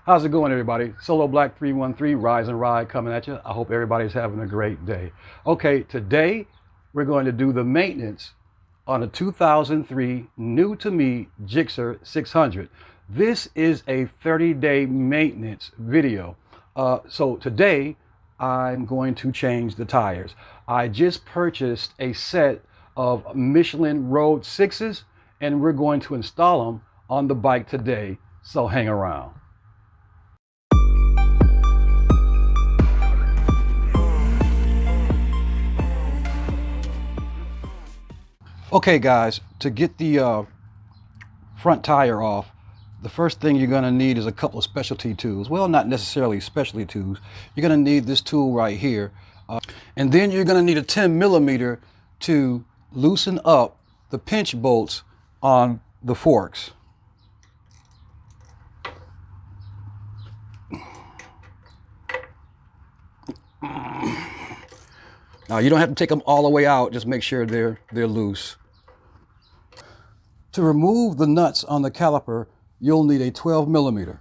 How's it going, everybody? Solo Black 313, Rise and Ride coming at you. I hope everybody's having a great day. Okay, today we're going to do the maintenance on a 2003 new to me Gixxer 600. This is a 30-day maintenance video. So today I'm going to change the tires. I just purchased a set of Michelin Road 6s and we're going to install them on the bike today. So hang around. Okay guys, to get the front tire off, the first thing you're going to need is a couple of specialty tools. Well, not necessarily specialty tools. You're going to need this tool right here. And then you're going to need a 10 millimeter to loosen up the pinch bolts on the forks. Now you don't have to take them all the way out, just make sure they're loose. To remove the nuts on the caliper, you'll need a 12 millimeter.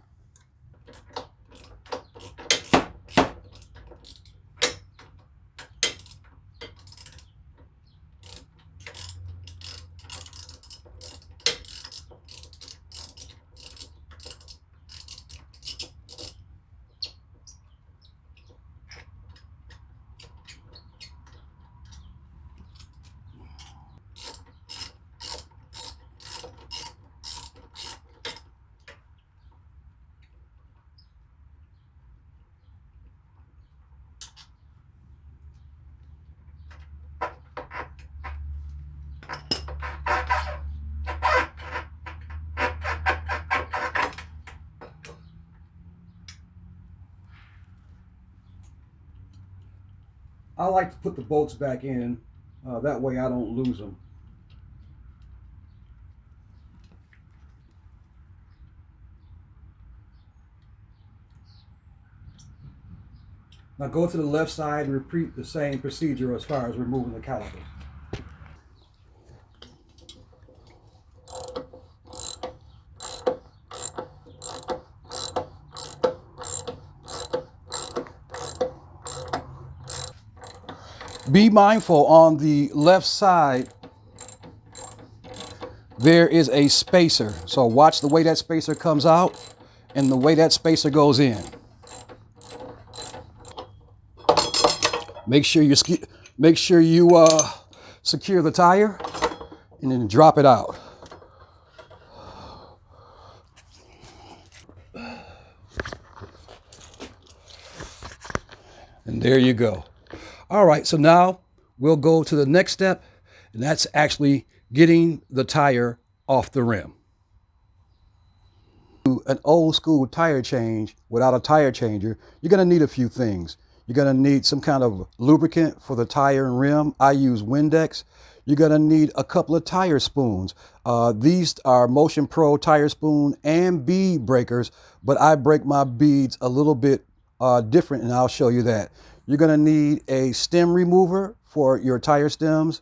I like to put the bolts back in, that way I don't lose them. Now go to the left side and repeat the same procedure as far as removing the calipers. Be mindful, on the left side there is a spacer, so watch the way that spacer comes out and the way that spacer goes in. Make sure you secure the tire and then drop it out. And there you go. All right, so now we'll go to the next step, and that's actually getting the tire off the rim. An old school tire change without a tire changer, you're going to need a few things. You're going to need some kind of lubricant for the tire and rim. I use Windex. You're going to need a couple of tire spoons. These are Motion Pro tire spoon and bead breakers, but I break my beads a little bit different, and I'll show you that. You're going to need a stem remover for your tire stems,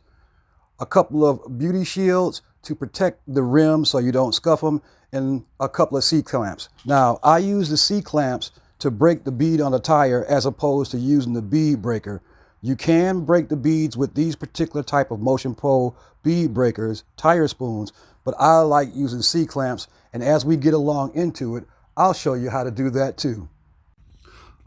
a couple of beauty shields to protect the rim so you don't scuff them, and a couple of C-clamps. Now, I use the C-clamps to break the bead on the tire as opposed to using the bead breaker. You can break the beads with these particular type of Motion Pro bead breakers, tire spoons, but I like using C-clamps, and as we get along into it, I'll show you how to do that too.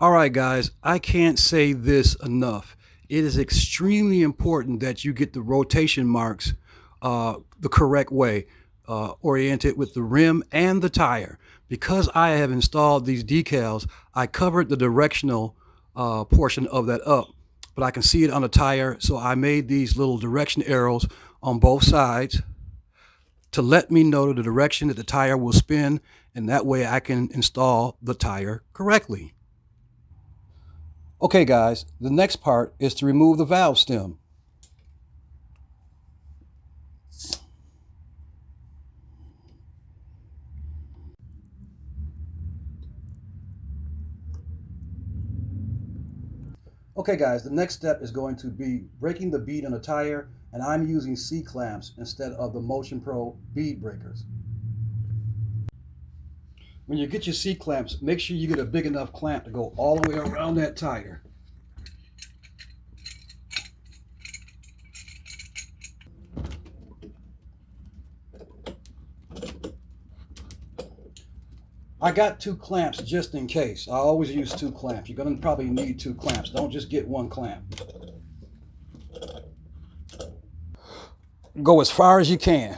All right, guys, I can't say this enough. It is extremely important that you get the rotation marks the correct way, oriented with the rim and the tire. Because I have installed these decals, I covered the directional portion of that up, but I can see it on the tire, so I made these little direction arrows on both sides to let me know the direction that the tire will spin, and that way I can install the tire correctly. Okay guys, the next part is to remove the valve stem. Okay guys, the next step is going to be breaking the bead on the tire, and I'm using C-clamps instead of the Motion Pro bead breakers. when you get your C-clamps, make sure you get a big enough clamp to go all the way around that tire. I got 2 clamps just in case. I always use 2 clamps. You're going to probably need 2 clamps. Don't just get 1 clamp. Go as far as you can.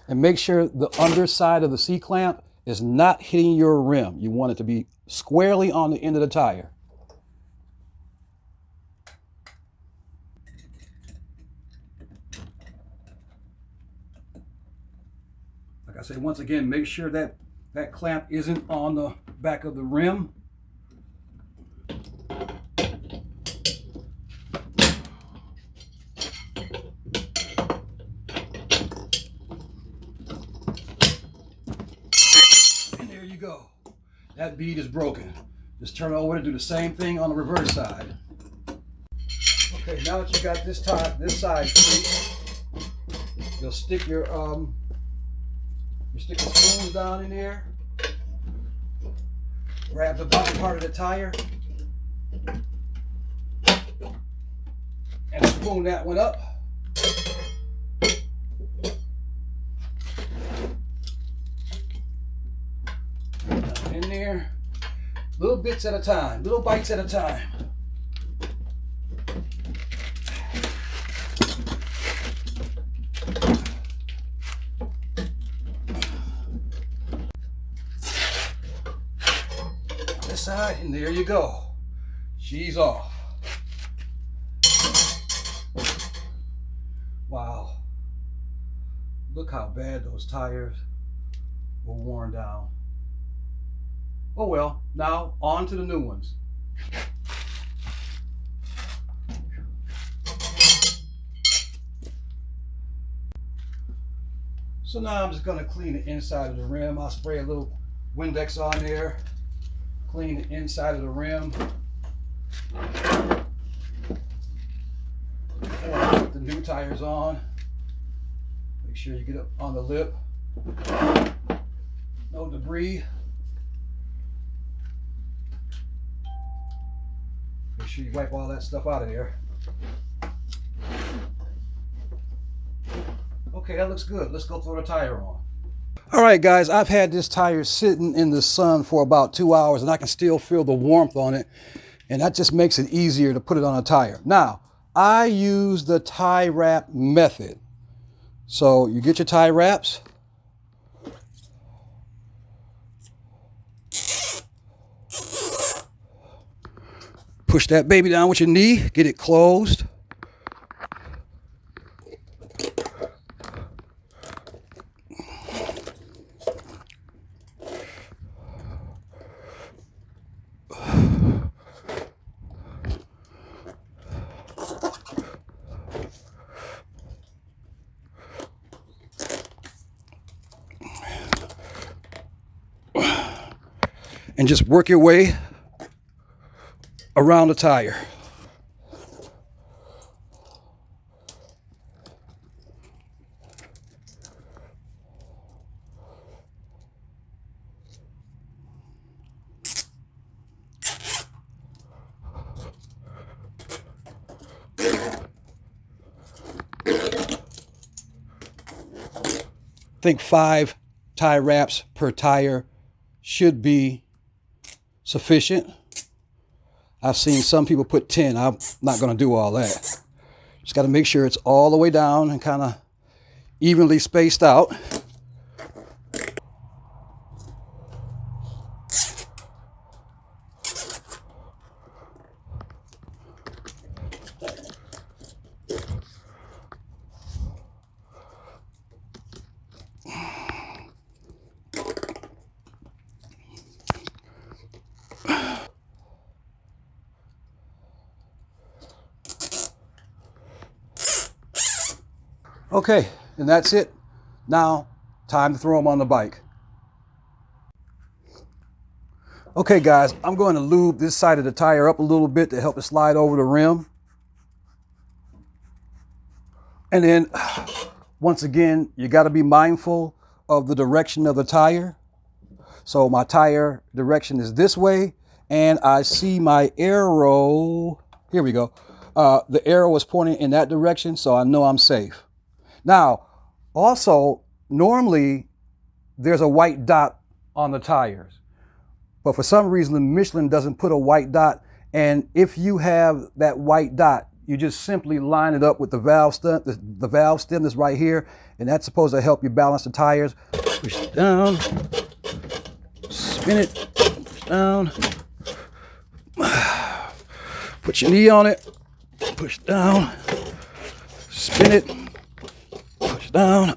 And make sure the underside of the C-clamp is not hitting your rim. You want it to be squarely on the end of the tire. Like I said, once again, make sure that that clamp isn't on the back of the rim. And there you go. That bead is broken. Just turn over and do the same thing on the reverse side. Okay, now that you got this side free, you'll stick your spoons down in there. Grab the bottom part of the tire and spoon that one up. In there, little bits at a time, little bites at a time. This side, and there you go. She's off. Wow. Look how bad those tires were worn down. Oh well, now on to the new ones. So now I'm just going to clean the inside of the rim. I'll spray a little Windex on there, clean the inside of the rim. Before I put the new tires on, make sure you get up on the lip. No debris. Make sure you wipe all that stuff out of there. Okay, that looks good. Let's go throw the tire on. All right, guys, I've had this tire sitting in the sun for about 2 hours and I can still feel the warmth on it. And that just makes it easier to put it on a tire. Now, I use the tie wrap method. So you get your tie wraps. Push that baby down with your knee, get it closed. And just work your way around the tire. I think 5 tie wraps per tire should be sufficient. I've seen some people put 10. I'm not going to do all that. Just got to make sure it's all the way down and kind of evenly spaced out. Okay, and that's it. Now, time to throw them on the bike. Okay guys, I'm going to lube this side of the tire up a little bit to help it slide over the rim. And then, once again, you got to be mindful of the direction of the tire. So my tire direction is this way, and I see my arrow. Here we go. The arrow is pointing in that direction, so I know I'm safe. Now, also, normally there's a white dot on the tires, but for some reason the Michelin doesn't put a white dot. And if you have that white dot, you just simply line it up with the valve stem. The valve stem is right here, and that's supposed to help you balance the tires. Push it down, spin it, push down, put your knee on it, push down, spin it, push down.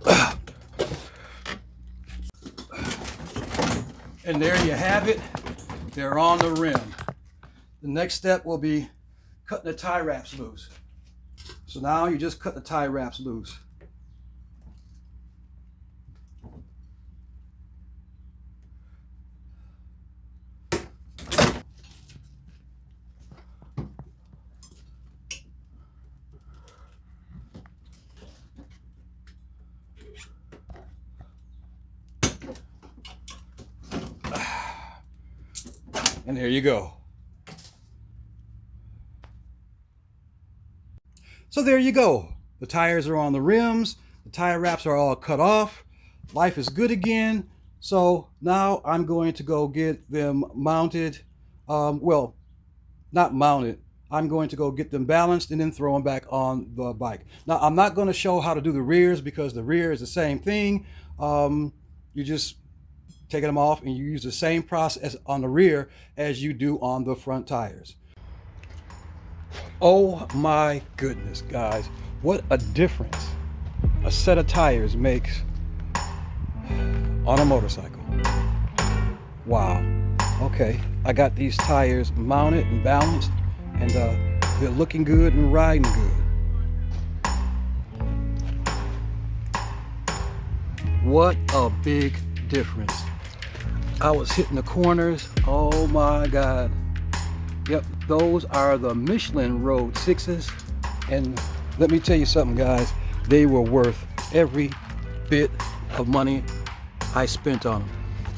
And there you have it. They're on the rim. The next step will be cutting the tie wraps loose. So now you just cut the tie wraps loose. And there you go. So there you go. The tires are on the rims. The tire wraps are all cut off. Life is good again. So now I'm going to go get them mounted. Well, not mounted. I'm going to go get them balanced and then throw them back on the bike. Now, I'm not going to show how to do the rears because the rear is the same thing. You just taking them off and you use the same process on the rear as you do on the front tires. Oh my goodness, guys, what a difference a set of tires makes on a motorcycle. Wow. Okay, I got these tires mounted and balanced, and they're looking good and riding good. What a big difference. I was hitting the corners. Oh my God. Yep, those are the Michelin Road 6s. And let me tell you something, guys. They were worth every bit of money I spent on them.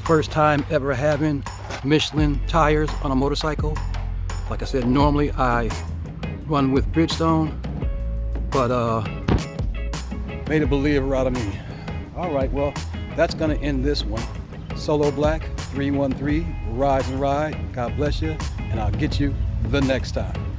First time ever having Michelin tires on a motorcycle. Like I said, normally I run with Bridgestone, but made a believer out of me. All right, well, that's gonna end this one. Solo Black 313, rise and ride. God bless you, and I'll get you the next time.